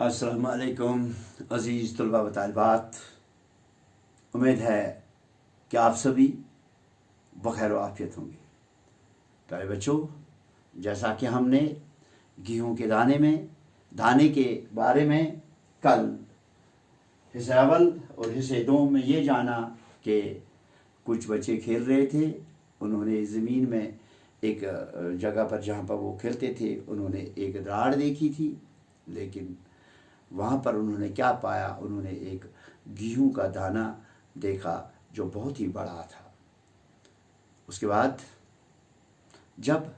अस्सलाम वालेकुम अज़ीज़ तलबा व तालिबात। उम्मीद है कि आप सभी बखैर व आफियत होंगे। प्यारे बच्चों, जैसा कि हमने गेहूँ के दाने के बारे में कल हिस्से अव्वल और हिस्से दो में ये जाना कि कुछ बच्चे खेल रहे थे। उन्होंने ज़मीन में एक जगह पर जहाँ पर वो खेलते थे उन्होंने एक दरार देखी थी, लेकिन वहाँ पर उन्होंने क्या पाया, उन्होंने एक गेहूँ का दाना देखा जो बहुत ही बड़ा था। उसके बाद जब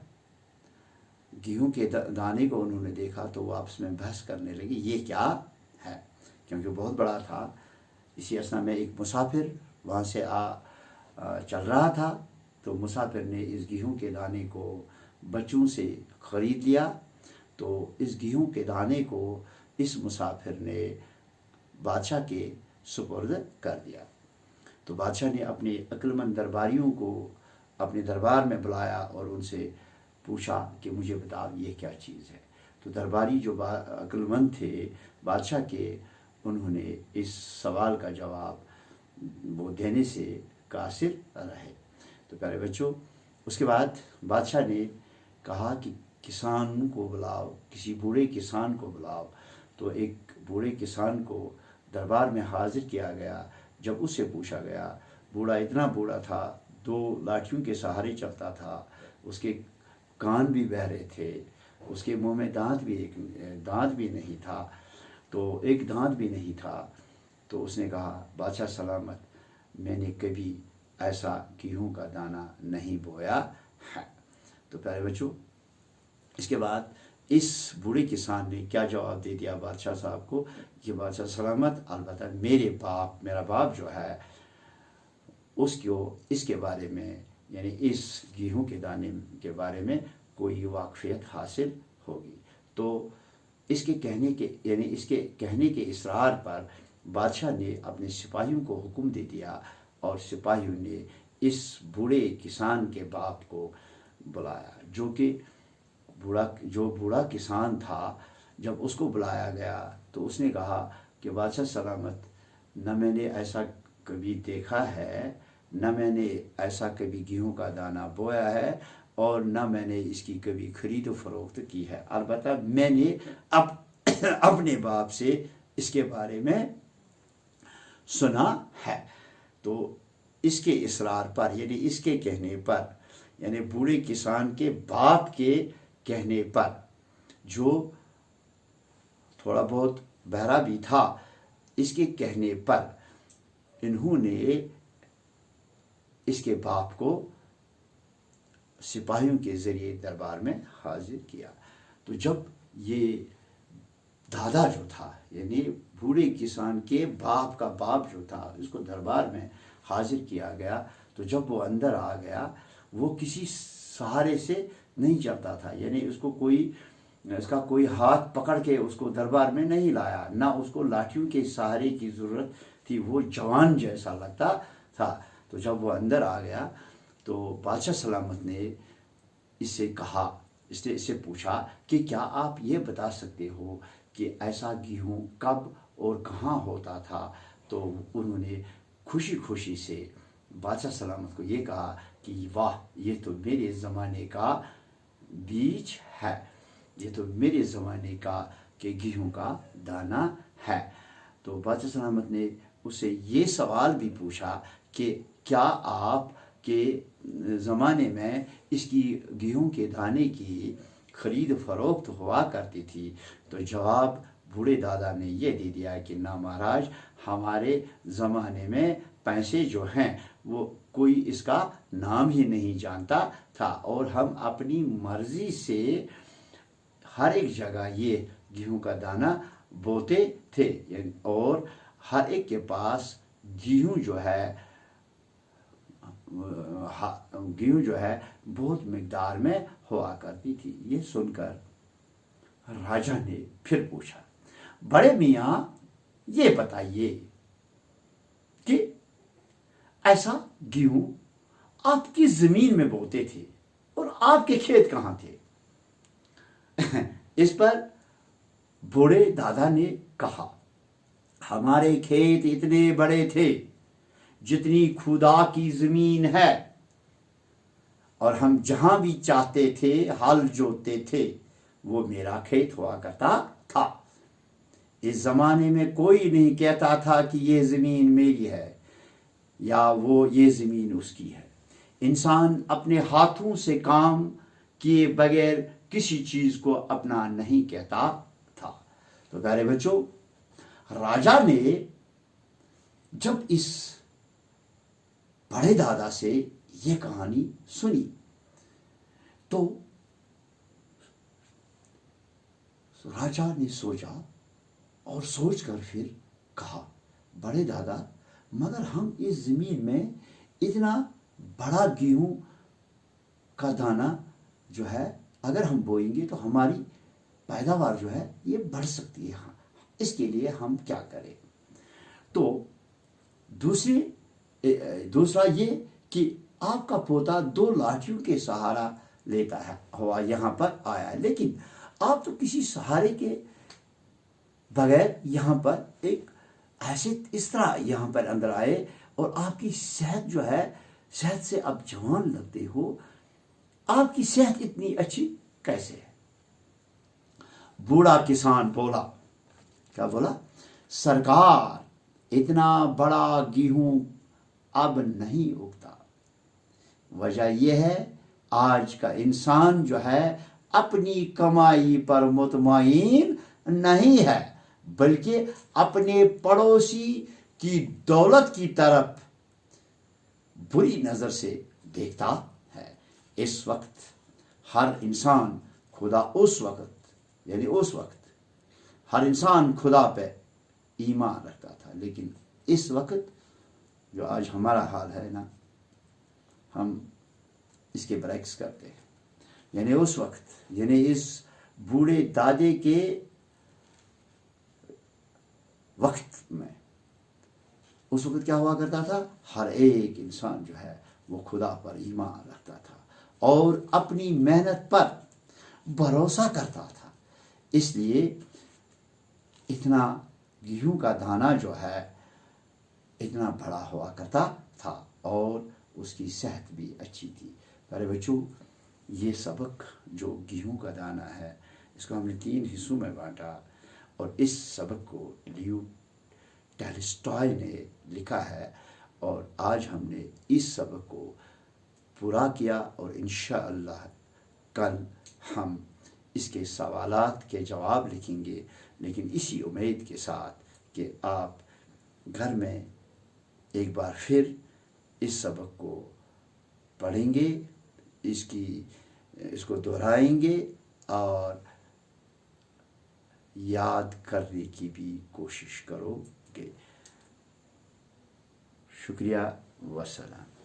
गेहूँ के दाने को उन्होंने देखा तो वो आपस में बहस करने लगी ये क्या है, क्योंकि बहुत बड़ा था। इसी असना में एक मुसाफिर वहाँ से चल रहा था, तो मुसाफिर ने इस गेहूँ के दाने को बच्चों से ख़रीद लिया। तो इस गेहूँ के दाने को इस मुसाफिर ने बादशाह के सुपुर्द कर दिया। तो बादशाह ने अपने अक्लमंद दरबारियों को अपने दरबार में बुलाया और उनसे पूछा कि मुझे बताओ ये क्या चीज़ है। तो दरबारी जो अक्लमंद थे बादशाह के, उन्होंने इस सवाल का जवाब वो देने से कासिर रहे। तो प्यारे बच्चों, उसके बाद बादशाह ने कहा कि किसान को बुलाओ, किसी बूढ़े किसान को बुलाओ। तो एक बूढ़े किसान को दरबार में हाजिर किया गया। जब उससे पूछा गया, बूढ़ा इतना बूढ़ा था, 2 लाठियों के सहारे चलता था, उसके कान भी बहरे थे, उसके मुंह में दांत भी नहीं था, तो एक दांत भी नहीं था। तो उसने कहा, बादशाह सलामत, मैंने कभी ऐसा गेहूँ का दाना नहीं बोया है। तो प्यारे बच्चों, इसके बाद इस बूढ़े किसान ने क्या जवाब दे दिया बादशाह साहब को कि बादशाह सलामत, अलबत्ता मेरा बाप जो है उसको इसके बारे में, यानी इस गेहूँ के दाने के बारे में कोई वाकफियत हासिल होगी। तो इसके कहने के इसरार पर बादशाह ने अपने सिपाहियों को हुक्म दे दिया और सिपाहियों ने इस बूढ़े किसान के बाप को बुलाया। जो बूढ़ा किसान था, जब उसको बुलाया गया तो उसने कहा कि बादशाह सलामत, न मैंने ऐसा कभी देखा है, न मैंने ऐसा कभी गेहूं का दाना बोया है, और न मैंने इसकी कभी खरीद फरोख्त की है। अलबत्ता मैंने अपने बाप से इसके बारे में सुना है। तो इसके इसरार पर, यानी इसके कहने पर, यानी बूढ़े किसान के बाप के कहने पर, जो थोड़ा बहुत बहरा भी था, इसके कहने पर इन्होंने इसके बाप को सिपाहियों के ज़रिए दरबार में हाजिर किया। तो जब ये दादा जो था, यानी बूढ़े किसान के बाप का बाप जो था, इसको दरबार में हाजिर किया गया, तो जब वो अंदर आ गया, वो किसी सहारे से नहीं चलता था, यानी इसका कोई हाथ पकड़ के उसको दरबार में नहीं लाया, ना उसको लाठियों के सहारे की ज़रूरत थी, वो जवान जैसा लगता था। तो जब वो अंदर आ गया तो बादशाह सलामत ने इससे पूछा कि क्या आप ये बता सकते हो कि ऐसा गेहूँ कब और कहाँ होता था। तो उन्होंने खुशी से बादशाह सलामत को ये कहा कि वाह, ये तो मेरे ज़माने का बीज है, ये तो मेरे ज़माने का के गेहूँ का दाना है। तो बादशाह सलामत ने उससे ये सवाल भी पूछा कि क्या आप के ज़माने में इसकी गेहूँ के दाने की खरीद फरोख्त हुआ करती थी। तो जवाब बूढ़े दादा ने ये दे दिया कि ना महाराज, हमारे ज़माने में पैसे जो हैं वो कोई इसका नाम ही नहीं जानता था, और हम अपनी मर्ज़ी से हर एक जगह ये गेहूँ का दाना बोते थे, और हर एक के पास गेहूँ जो है बहुत मिकदार में हुआ करती थी। ये सुनकर राजा ने फिर पूछा, बड़े मियाँ, ये बताइए कि ऐसा गेहूँ आपकी ज़मीन में बोते थे और आपके खेत कहाँ थे। इस पर बूढ़े दादा ने कहा, हमारे खेत इतने बड़े थे जितनी खुदा की जमीन है, और हम जहां भी चाहते थे हल जोतते थे, वो मेरा खेत हुआ करता था। इस जमाने में कोई नहीं कहता था कि ये जमीन मेरी है या वो ये जमीन उसकी है। इंसान अपने हाथों से काम किए बगैर किसी चीज को अपना नहीं कहता था। तो प्यारे बच्चों, राजा ने जब इस बड़े दादा से ये कहानी सुनी तो राजा ने सोचा और सोचकर फिर कहा, बड़े दादा, मगर हम इस जमीन में इतना बड़ा गेहूं का दाना जो है अगर हम बोएंगे तो हमारी पैदावार जो है ये बढ़ सकती है, हाँ, इसके लिए हम क्या करें। तो दूसरा ये कि आपका पोता 2 लाठियों के सहारा लेता है हुआ यहाँ पर आया है, लेकिन आप तो किसी सहारे के बगैर यहाँ पर एक ऐसे इस तरह यहाँ पर अंदर आए और आपकी सेहत जो है, सेहत से आप जवान लगते हो, आपकी सेहत इतनी अच्छी कैसे है। बूढ़ा किसान बोला, क्या बोला, सरकार इतना बड़ा गेहूं अब नहीं उगता। वजह यह है आज का इंसान जो है अपनी कमाई पर मुतमईन नहीं है, बल्कि अपने पड़ोसी की दौलत की तरफ बुरी नजर से देखता है। इस वक्त हर इंसान खुदा उस वक्त हर इंसान खुदा पे ईमान रखता था, लेकिन इस वक्त जो आज हमारा हाल है ना, हम इसके बरक्स करते हैं। यानी उस वक्त, यानी इस बूढ़े दादे के वक्त में, उस वक्त क्या हुआ करता था, हर एक इंसान जो है वो खुदा पर ईमान रखता था और अपनी मेहनत पर भरोसा करता था। इसलिए इतना गेहूं का दाना जो है इतना बड़ा हुआ करता था और उसकी सेहत भी अच्छी थी। प्यारे बच्चों, ये सबक जो गेहूं का दाना है, इसको हमने 3 हिस्सों में बांटा और इस सबक को लियो टॉलस्टॉय ने लिखा है और आज हमने इस सबक को पूरा किया और इंशाअल्लाह कल हम इसके सवालात के जवाब लिखेंगे, लेकिन इसी उम्मीद के साथ कि आप घर में एक बार फिर इस सबक को पढ़ेंगे, इसको दोहराएंगे और याद करने की भी कोशिश करोगे। शुक्रिया, वस्सलाम।